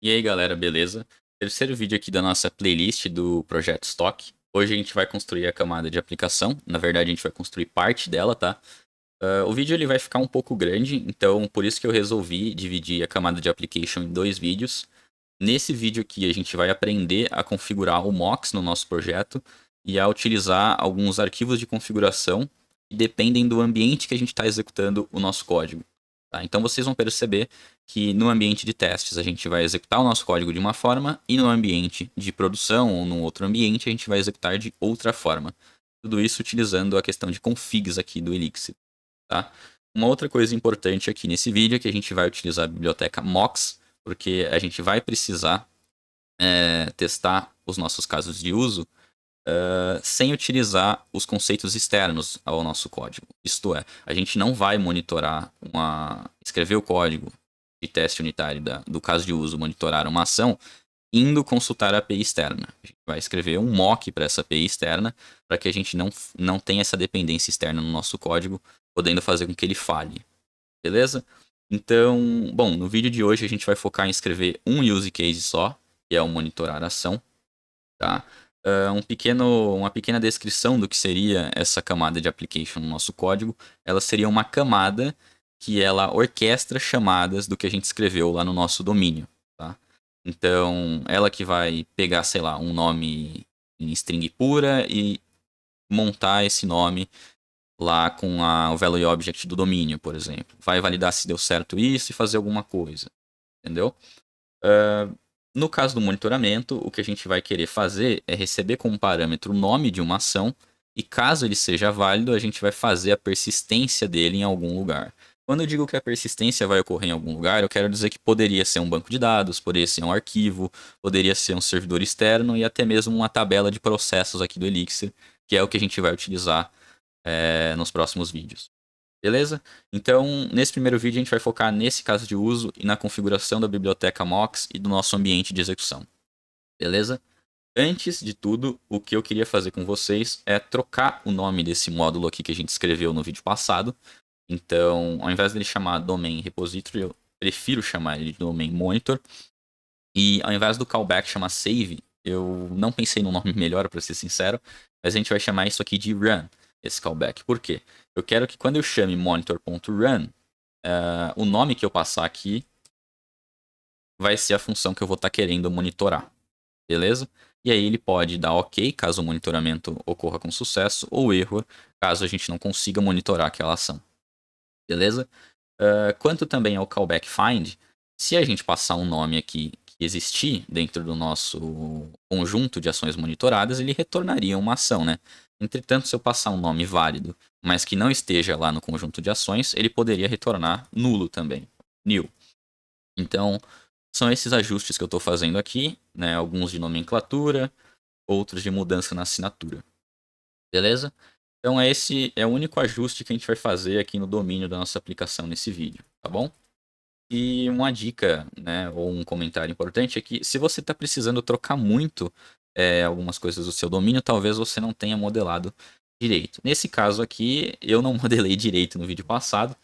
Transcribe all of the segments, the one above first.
E aí galera, beleza? Terceiro vídeo aqui da nossa playlist do projeto Stock. Hoje a gente vai construir a camada de aplicação, na verdade a gente vai construir parte dela, tá? O vídeo ele vai ficar um pouco grande, então por isso que eu resolvi dividir a camada de application em dois vídeos. Nesse vídeo aqui a gente vai aprender a configurar o Mox no nosso projeto e a utilizar alguns arquivos de configuração que dependem do ambiente que a gente está executando o nosso código. Tá? Então vocês vão perceber que no ambiente de testes a gente vai executar o nosso código de uma forma e no ambiente de produção ou num outro ambiente a gente vai executar de outra forma. Tudo isso utilizando a questão de configs aqui do Elixir. Tá? Uma outra coisa importante aqui nesse vídeo é que a gente vai utilizar a biblioteca Mox, porque a gente vai precisar testar os nossos casos de uso sem utilizar os conceitos externos ao nosso código. Isto é, a gente não vai monitorar escrever o código de teste unitário do caso de uso, monitorar uma ação, indo consultar a API externa. A gente vai escrever um mock para essa API externa, para que a gente não tenha essa dependência externa no nosso código, podendo fazer com que ele falhe. Beleza? Então, bom, no vídeo de hoje a gente vai focar em escrever um use case só, que é o monitorar a ação. Tá? Uma pequena descrição do que seria essa camada de application no nosso código. Ela seria uma camada que ela orquestra chamadas do que a gente escreveu lá no nosso domínio. Tá? Então, ela que vai pegar, sei lá, um nome em string pura e montar esse nome lá com o value object do domínio, por exemplo. Vai validar se deu certo isso e fazer alguma coisa. Entendeu? No caso do monitoramento, o que a gente vai querer fazer é receber como parâmetro o nome de uma ação e caso ele seja válido, a gente vai fazer a persistência dele em algum lugar. Quando eu digo que a persistência vai ocorrer em algum lugar, eu quero dizer que poderia ser um banco de dados, poderia ser um arquivo, poderia ser um servidor externo e até mesmo uma tabela de processos aqui do Elixir, que é o que a gente vai utilizar nos próximos vídeos. Beleza? Então, nesse primeiro vídeo, a gente vai focar nesse caso de uso e na configuração da biblioteca Mox e do nosso ambiente de execução. Beleza? Antes de tudo, o que eu queria fazer com vocês é trocar o nome desse módulo aqui que a gente escreveu no vídeo passado. Então, ao invés dele chamar domain repository, eu prefiro chamar ele de domain monitor. E ao invés do callback chamar save, eu não pensei num nome melhor, para ser sincero, mas a gente vai chamar isso aqui de run, esse callback. Por quê? Eu quero que quando eu chame monitor.run, o nome que eu passar aqui vai ser a função que eu vou estar querendo monitorar. Beleza? E aí ele pode dar OK caso o monitoramento ocorra com sucesso, ou erro caso a gente não consiga monitorar aquela ação. Beleza? Quanto também ao callback find, se a gente passar um nome aqui que existir dentro do nosso conjunto de ações monitoradas, ele retornaria uma ação, né? Entretanto, se eu passar um nome válido, mas que não esteja lá no conjunto de ações, ele poderia retornar nulo também, nil. Então, são esses ajustes que eu estou fazendo aqui, né? Alguns de nomenclatura, outros de mudança na assinatura. Beleza? Então esse é o único ajuste que a gente vai fazer aqui no domínio da nossa aplicação nesse vídeo, tá bom? E uma dica, né, ou um comentário importante é que se você está precisando trocar muito algumas coisas do seu domínio, talvez você não tenha modelado direito. Nesse caso aqui, eu não modelei direito no vídeo passado,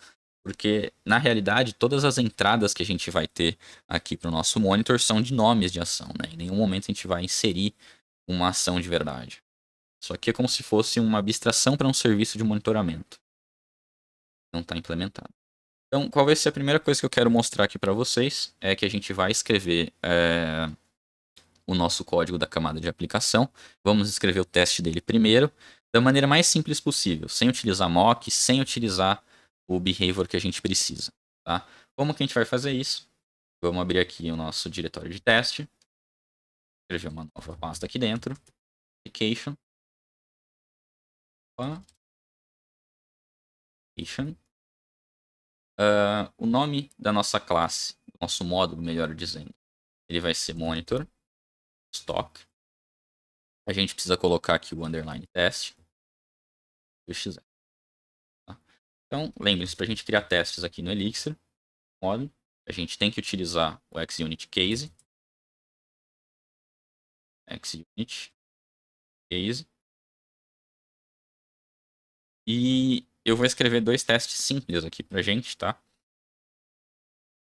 porque na realidade todas as entradas que a gente vai ter aqui para o nosso monitor são de nomes de ação, né? Em nenhum momento a gente vai inserir uma ação de verdade. Isso aqui é como se fosse uma abstração para um serviço de monitoramento. Não está implementado. Então, qual vai ser a primeira coisa que eu quero mostrar aqui para vocês? É que a gente vai escrever o nosso código da camada de aplicação. Vamos escrever o teste dele primeiro, da maneira mais simples possível, sem utilizar mock, sem utilizar o behavior que a gente precisa. Tá? Como que a gente vai fazer isso? Vamos abrir aqui o nosso diretório de teste. Escrever uma nova pasta aqui dentro. Application. Application. O nome da nossa classe, nosso módulo, melhor dizendo, ele vai ser monitor stock. A gente precisa colocar aqui o underline test e o XZ. Tá? Então, lembre-se, para a gente criar testes aqui no Elixir, módulo, a gente tem que utilizar o XUnit case. XUnit case. E eu vou escrever dois testes simples aqui pra gente, tá?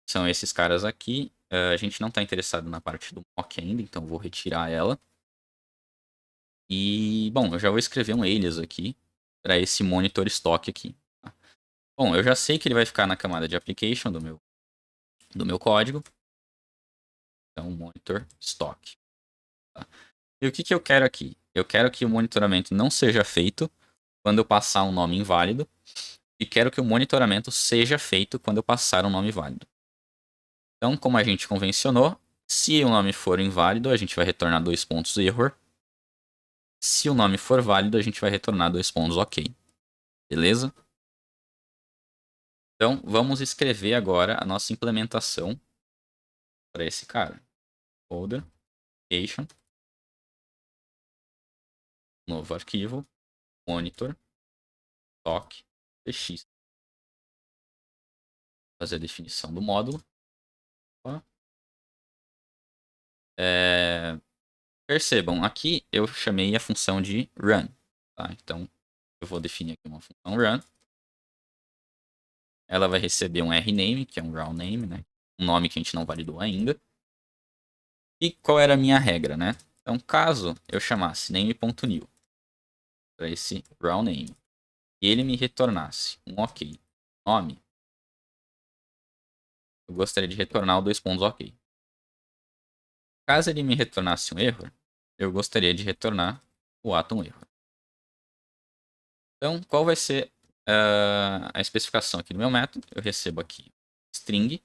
São esses caras aqui A gente não está interessado na parte do mock ainda, então eu vou retirar ela. E, bom, eu já vou escrever um alias aqui para esse monitor stock aqui. Tá? Bom, eu já sei que ele vai ficar na camada de application do meu código. Então, monitor stock. Tá? E o que eu quero aqui? Eu quero que o monitoramento não seja feito quando eu passar um nome inválido. E quero que o monitoramento seja feito quando eu passar um nome válido. Então, como a gente convencionou, se o nome for inválido, a gente vai retornar 2 pontos error. Se o nome for válido, a gente vai retornar 2 pontos ok. Beleza? Então, vamos escrever agora a nossa implementação para esse cara. Folder, application, novo arquivo, monitor, stock, tx. Fazer a definição do módulo. Percebam, aqui eu chamei a função de run. Tá? Então, eu vou definir aqui uma função run. Ela vai receber um rname, que é um raw name, né? Um nome que a gente não validou ainda. E qual era a minha regra, né? Então, caso eu chamasse name.new para esse raw name e ele me retornasse um ok nome, eu gostaria de retornar o 2 pontos ok. Caso ele me retornasse um erro, eu gostaria de retornar o atom erro. Então, qual vai ser a especificação aqui do meu método? Eu recebo aqui string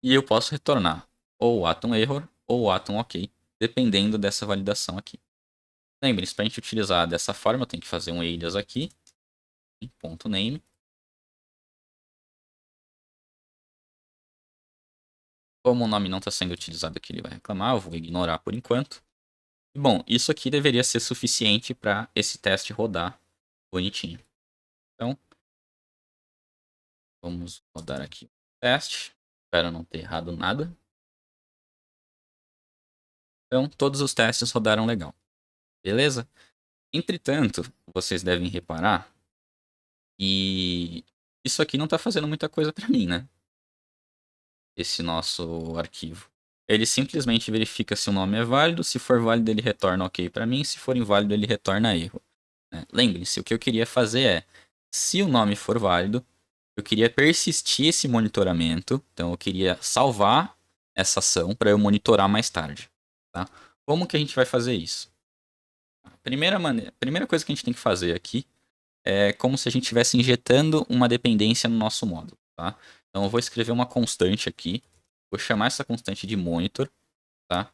e eu posso retornar ou o atom error ou o atom ok, dependendo dessa validação aqui. Lembre-se, para a gente utilizar dessa forma, eu tenho que fazer um alias aqui, em .name. Como o nome não está sendo utilizado aqui, ele vai reclamar, eu vou ignorar por enquanto. E, bom, isso aqui deveria ser suficiente para esse teste rodar bonitinho. Então, vamos rodar aqui o teste. Espero não ter errado nada. Então, todos os testes rodaram legal. Beleza? Entretanto, vocês devem reparar que isso aqui não está fazendo muita coisa para mim, né? Esse nosso arquivo. Ele simplesmente verifica se o nome é válido. Se for válido, ele retorna ok para mim. Se for inválido, ele retorna erro. Lembrem-se, o que eu queria fazer é, se o nome for válido, eu queria persistir esse monitoramento. Então, eu queria salvar essa ação para eu monitorar mais tarde. Tá? Como que a gente vai fazer isso? A primeira coisa que a gente tem que fazer aqui é como se a gente estivesse injetando uma dependência no nosso módulo. Tá? Então, eu vou escrever uma constante aqui. Vou chamar essa constante de monitor. Tá?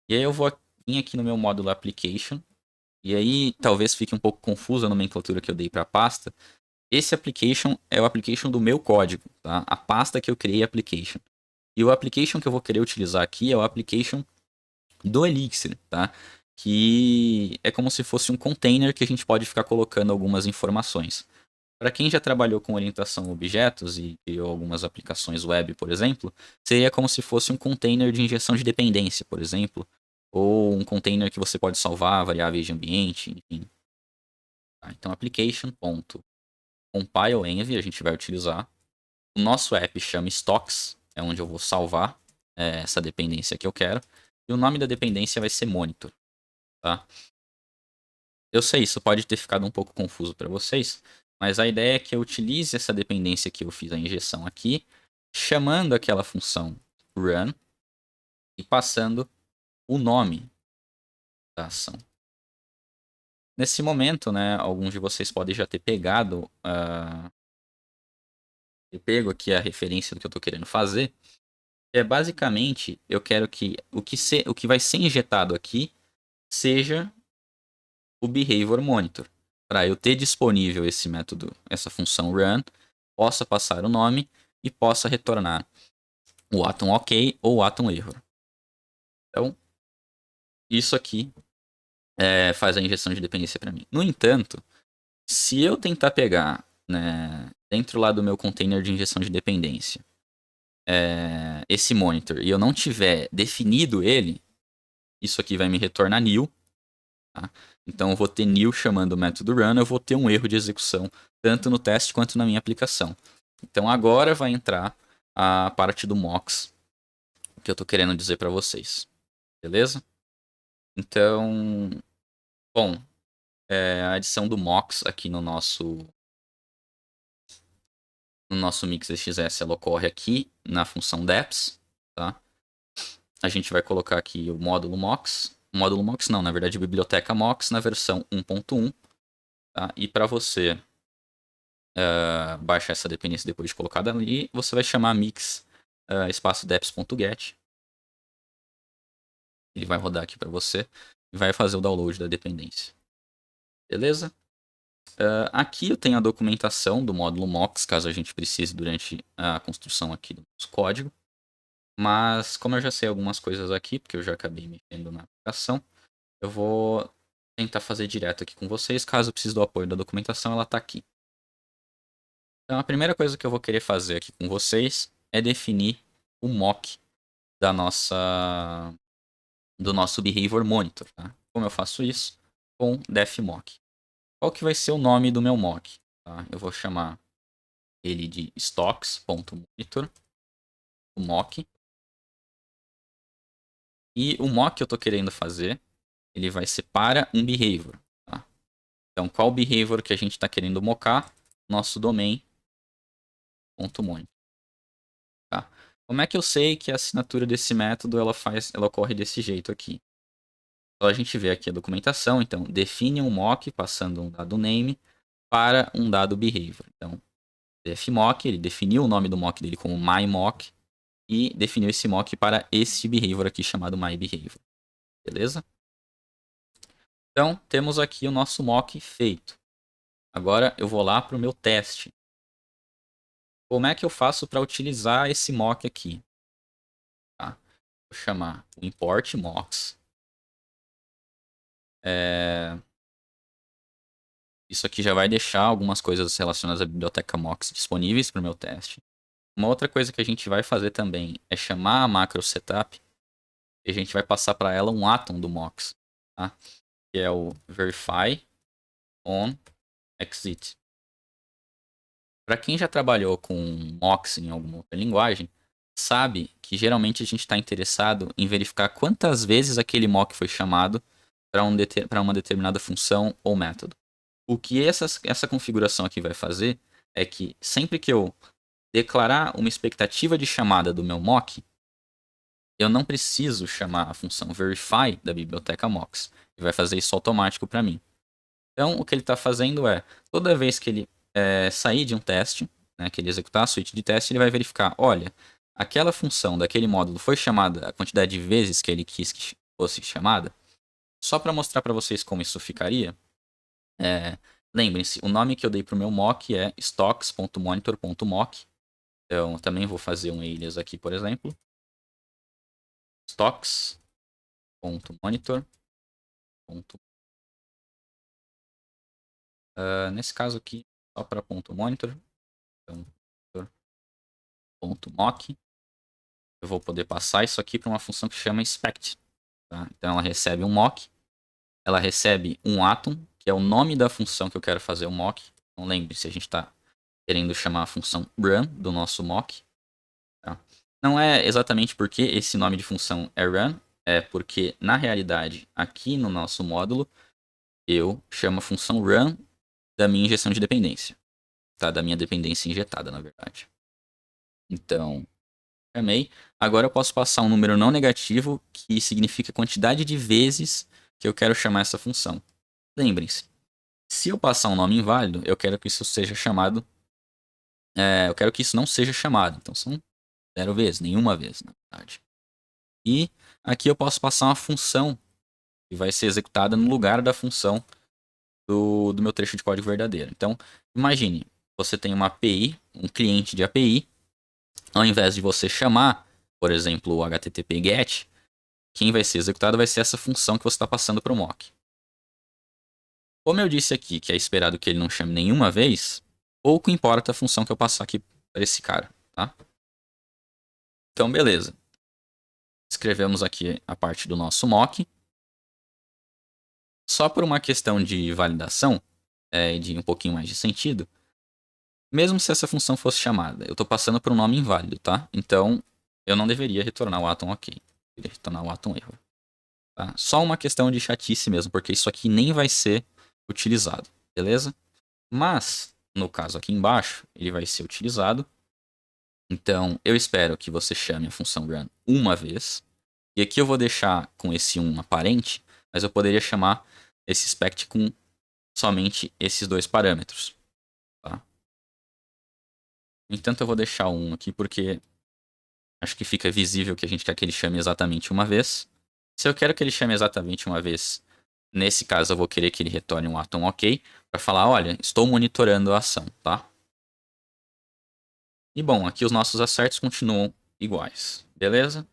E aí eu vou vir aqui no meu módulo application. E aí talvez fique um pouco confusa a nomenclatura que eu dei para a pasta. Esse application é o application do meu código, tá? A pasta que eu criei é application. E o application que eu vou querer utilizar aqui é o application do Elixir, tá? Que é como se fosse um container que a gente pode ficar colocando algumas informações. Para quem já trabalhou com orientação a objetos e criou algumas aplicações web, por exemplo, seria como se fosse um container de injeção de dependência, por exemplo, ou um container que você pode salvar variáveis de ambiente, enfim. Tá, então, application.compilenv a gente vai utilizar. O nosso app chama stocks, é onde eu vou salvar essa dependência que eu quero. E o nome da dependência vai ser monitor. Tá? Eu sei, isso pode ter ficado um pouco confuso para vocês, mas a ideia é que eu utilize essa dependência que eu fiz a injeção aqui, chamando aquela função run e passando o nome da ação. Nesse momento, né, alguns de vocês podem já ter pegado pego aqui a referência do que eu estou querendo fazer. É basicamente, eu quero que o que vai ser injetado aqui seja o behavior monitor. Para eu ter disponível esse método, essa função run, possa passar o nome e possa retornar o atom ok ou o atom error. Então, isso aqui faz a injeção de dependência para mim. No entanto, se eu tentar pegar, né, dentro lá do meu container de injeção de dependência, esse monitor e eu não tiver definido ele, isso aqui vai me retornar nil. Tá? Então eu vou ter nil chamando o método run, eu vou ter um erro de execução tanto no teste quanto na minha aplicação. Então agora vai entrar a parte do mocks que eu tô querendo dizer para vocês. Beleza? Então, bom, a adição do mocks aqui no nosso mix XS, ela ocorre aqui na função deps, tá? A gente vai colocar aqui o módulo mocks. Módulo mocks não, na verdade a biblioteca mocks na versão 1.1, tá? E para você baixar essa dependência depois de colocada ali, você vai chamar mix espaço deps.get. Ele vai rodar aqui para você e vai fazer o download da dependência. Beleza? Aqui eu tenho a documentação do módulo mocks, caso a gente precise durante a construção aqui do nosso código. Mas como eu já sei algumas coisas aqui, porque eu já acabei mexendo na aplicação, eu vou tentar fazer direto aqui com vocês. Caso eu precise do apoio da documentação, ela está aqui. Então a primeira coisa que eu vou querer fazer aqui com vocês é definir o mock do nosso Behavior Monitor. Tá? Como eu faço isso? Com defmock. Qual que vai ser o nome do meu mock? Tá? Eu vou chamar ele de stocks.monitor, o mock. E o mock que eu estou querendo fazer, ele vai ser para um behavior. Tá? Então, qual behavior que a gente está querendo mocar? Nosso domain.monitor. Tá? Como é que eu sei que a assinatura desse método ela ocorre desse jeito aqui? Então, a gente vê aqui a documentação. Então, define um mock passando um dado name para um dado behavior. Então, defmock, ele definiu o nome do mock dele como myMock e definiu esse mock para esse behavior aqui chamado myBehavior. Beleza? Então, temos aqui o nosso mock feito. Agora eu vou lá para o meu teste. Como é que eu faço para utilizar esse mock aqui? Tá? Vou chamar o import mocks. Isso aqui já vai deixar algumas coisas relacionadas à biblioteca mocks disponíveis para o meu teste. Uma outra coisa que a gente vai fazer também é chamar a macro setup e a gente vai passar para ela um atom do mocks, tá? Que é o verify on exit. Para quem já trabalhou com mocks em alguma outra linguagem, sabe que geralmente a gente está interessado em verificar quantas vezes aquele mock foi chamado para uma determinada função ou método. O que essa configuração aqui vai fazer é que sempre que eu declarar uma expectativa de chamada do meu mock, eu não preciso chamar a função verify da biblioteca mocks. Ele vai fazer isso automático para mim. Então, o que ele está fazendo é, toda vez que ele sair de um teste, né, que ele executar a suíte de teste, ele vai verificar, olha, aquela função daquele módulo foi chamada a quantidade de vezes que ele quis que fosse chamada. Só para mostrar para vocês como isso ficaria, lembrem-se, o nome que eu dei para o meu mock é stocks.monitor.mock. Então, também vou fazer um alias aqui, por exemplo. Stocks.monitor. Nesse caso aqui, só para .monitor. Então, .mock. Eu vou poder passar isso aqui para uma função que chama inspect. Tá? Então, ela recebe um mock. Ela recebe um atom, que é o nome da função que eu quero fazer o mock. Então, lembre-se, a gente está querendo chamar a função run do nosso mock. Tá? Não é exatamente porque esse nome de função é run, é porque, na realidade, aqui no nosso módulo, eu chamo a função run da minha injeção de dependência. Tá? Da minha dependência injetada, na verdade. Então, chamei. Agora eu posso passar um número não negativo, que significa a quantidade de vezes que eu quero chamar essa função. Lembrem-se, se eu passar um nome inválido, eu quero que isso seja chamado. Eu quero que isso não seja chamado. Então são 0 vezes, nenhuma vez, na verdade. E aqui eu posso passar uma função que vai ser executada no lugar da função do meu trecho de código verdadeiro. Então, imagine, você tem uma API, um cliente de API, ao invés de você chamar, por exemplo, o HTTP GET, quem vai ser executado vai ser essa função que você está passando para o mock. Como eu disse aqui que é esperado que ele não chame nenhuma vez, pouco importa a função que eu passar aqui para esse cara, tá? Então, beleza. Escrevemos aqui a parte do nosso mock. Só por uma questão de validação, de um pouquinho mais de sentido, Mesmo se essa função fosse chamada, eu estou passando por um nome inválido, tá? Então, eu não deveria retornar o atom ok. Eu deveria retornar o atom erro. Tá? Só uma questão de chatice mesmo, porque isso aqui nem vai ser utilizado, beleza? Mas, no caso aqui embaixo, ele vai ser utilizado. Então, eu espero que você chame a função run uma vez. E aqui eu vou deixar com esse 1 aparente, mas eu poderia chamar esse spect com somente esses dois parâmetros. Tá? No entanto, eu vou deixar o 1 aqui porque acho que fica visível que a gente quer que ele chame exatamente uma vez. Se eu quero que ele chame exatamente uma vez, nesse caso eu vou querer que ele retorne um atom ok, para falar, olha, estou monitorando a ação, tá? E bom, aqui os nossos acertos continuam iguais, beleza?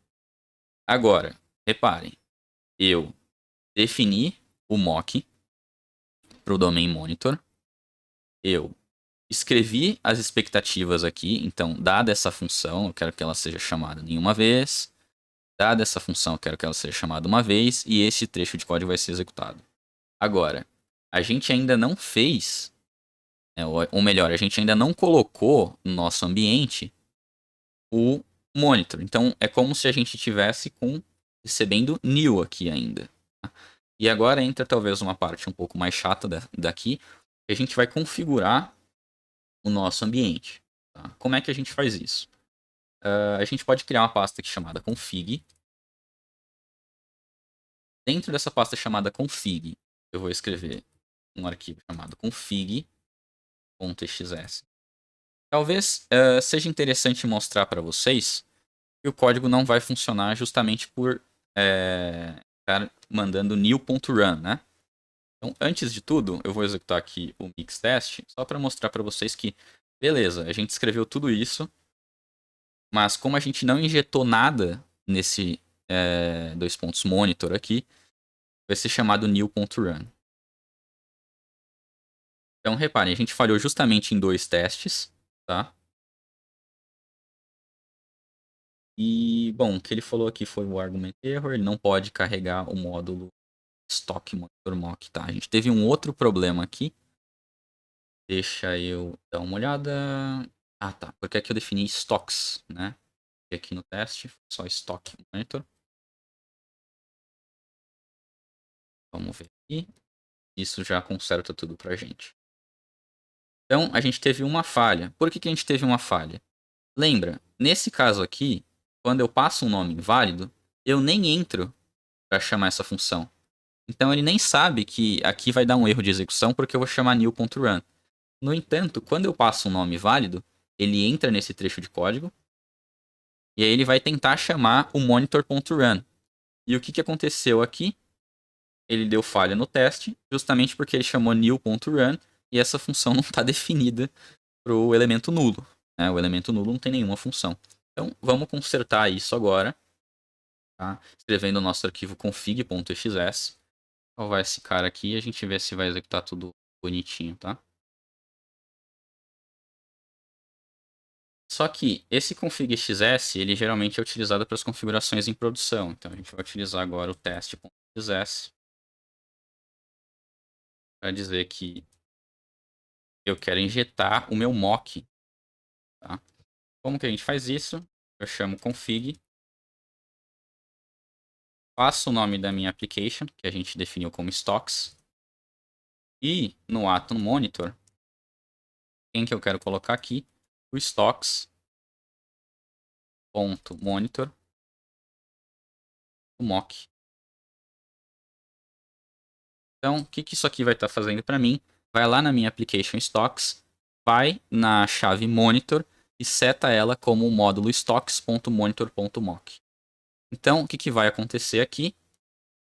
Agora, reparem, eu defini o mock para o domain monitor, eu escrevi as expectativas aqui, então, dada essa função, eu quero que ela seja chamada nenhuma vez, dada essa função, eu quero que ela seja chamada uma vez, e esse trecho de código vai ser executado. Agora, a gente ainda não fez, ou melhor, a gente ainda não colocou no nosso ambiente o monitor. Então, é como se a gente tivesse recebendo new aqui ainda. Tá? E agora entra talvez uma parte um pouco mais chata daqui, que a gente vai configurar o nosso ambiente. Tá? Como é que a gente faz isso? A gente pode criar uma pasta aqui chamada config. Dentro dessa pasta chamada config, eu vou escrever um arquivo chamado config.xs. Talvez seja interessante mostrar para vocês que o código não vai funcionar justamente por estar mandando new.run, né? Então, antes de tudo, eu vou executar aqui o mix test, só para mostrar para vocês que, beleza, a gente escreveu tudo isso, mas como a gente não injetou nada nesse dois pontos monitor aqui, vai ser chamado new.run. Então, reparem, a gente falhou justamente em dois testes, tá? E, bom, o que ele falou aqui foi o argument error, ele não pode carregar o módulo stock monitor mock, tá? A gente teve um outro problema aqui. Deixa eu dar uma olhada. Ah, tá, porque aqui eu defini stocks, né? E aqui no teste, só stock monitor. Vamos ver aqui. Isso já conserta tudo pra gente. Então, a gente teve uma falha. Por que a gente teve uma falha? Lembra, nesse caso aqui, quando eu passo um nome inválido, eu nem entro para chamar essa função. Então ele nem sabe que aqui vai dar um erro de execução porque eu vou chamar new.run. No entanto, quando eu passo um nome válido, ele entra nesse trecho de código e aí ele vai tentar chamar o monitor.run. E o que aconteceu aqui? Ele deu falha no teste, justamente porque ele chamou new.run e essa função não está definida para o elemento nulo. Né? O elemento nulo não tem nenhuma função. Então vamos consertar isso agora. Tá? Escrevendo o nosso arquivo config.xs. Salvar esse cara aqui e a gente vê se vai executar tudo bonitinho, tá? Só que esse config.xs, ele geralmente é utilizado para as configurações em produção. Então a gente vai utilizar agora o teste.xs para dizer que eu quero injetar o meu mock. Tá? Como que a gente faz isso? Eu chamo config, passo o nome da minha application, que a gente definiu como stocks, e no atom monitor, quem que eu quero colocar aqui? O stocks.monitor, o mock. Então, o que isso aqui vai estar fazendo para mim? Vai lá na minha application stocks, vai na chave monitor e seta ela como o módulo stocks.monitor.mock. Então, o que vai acontecer aqui?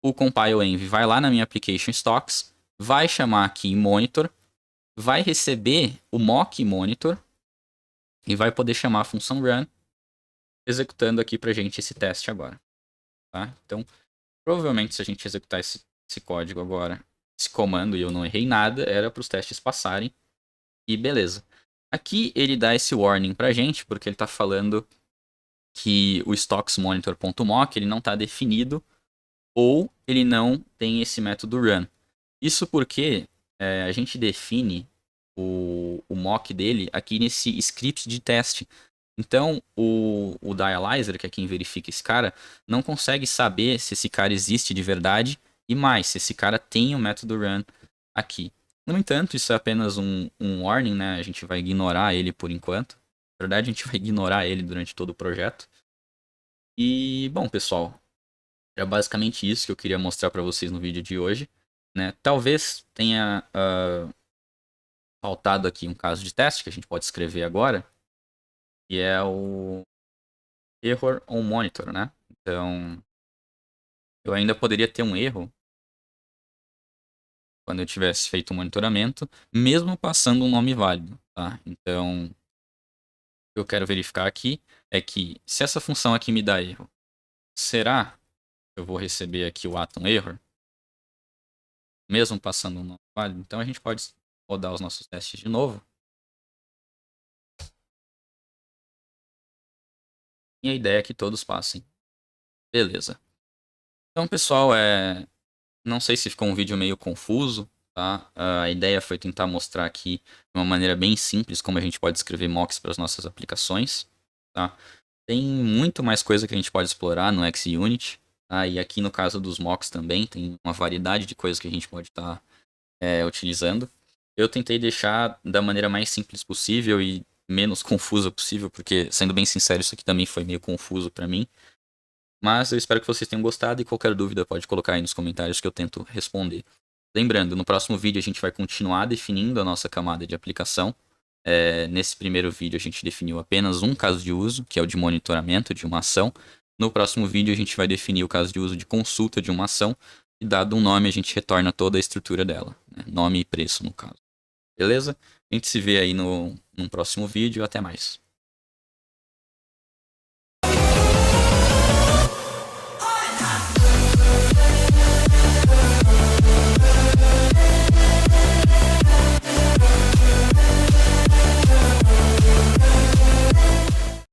O compile env vai lá na minha application stocks, vai chamar aqui monitor, vai receber o mock monitor e vai poder chamar a função run, executando aqui pra gente esse teste agora. Tá? Então, provavelmente se a gente executar esse código agora, esse comando, e eu não errei nada, era para os testes passarem. E beleza. Aqui ele dá esse warning pra gente, porque ele está falando que o stocksmonitor.mock ele não está definido ou ele não tem esse método run. Isso porque a gente define o mock dele aqui nesse script de teste. Então, o Dialyzer, que é quem verifica esse cara, não consegue saber se esse cara existe de verdade e mais, se esse cara tem o método run aqui. No entanto, isso é apenas um warning, né? A gente vai ignorar ele por enquanto. Na verdade, a gente vai ignorar ele durante todo o projeto. E, bom, pessoal, era basicamente isso que eu queria mostrar para vocês no vídeo de hoje, né? Talvez tenha faltado aqui um caso de teste que a gente pode escrever agora, que é o error on monitor, né? Então, eu ainda poderia ter um erro quando eu tivesse feito o monitoramento, mesmo passando um nome válido, tá? Então, o que eu quero verificar aqui é que se essa função aqui me dá erro, será que eu vou receber aqui o atom error, mesmo passando um nome válido? Então, a gente pode rodar os nossos testes de novo. E a ideia é que todos passem. Beleza. Então, pessoal, não sei se ficou um vídeo meio confuso, tá? A ideia foi tentar mostrar aqui de uma maneira bem simples como a gente pode escrever mocks para as nossas aplicações, tá? Tem muito mais coisa que a gente pode explorar no XUnit, tá? E aqui no caso dos mocks também tem uma variedade de coisas que a gente pode estar utilizando. Eu tentei deixar da maneira mais simples possível e menos confusa possível, porque, sendo bem sincero, isso aqui também foi meio confuso para mim. Mas eu espero que vocês tenham gostado e qualquer dúvida pode colocar aí nos comentários que eu tento responder. Lembrando, no próximo vídeo a gente vai continuar definindo a nossa camada de aplicação. Nesse primeiro vídeo a gente definiu apenas um caso de uso, que é o de monitoramento de uma ação. No próximo vídeo a gente vai definir o caso de uso de consulta de uma ação. E dado um nome a gente retorna toda a estrutura dela, né? Nome e preço no caso. Beleza? A gente se vê aí no próximo vídeo. Até mais.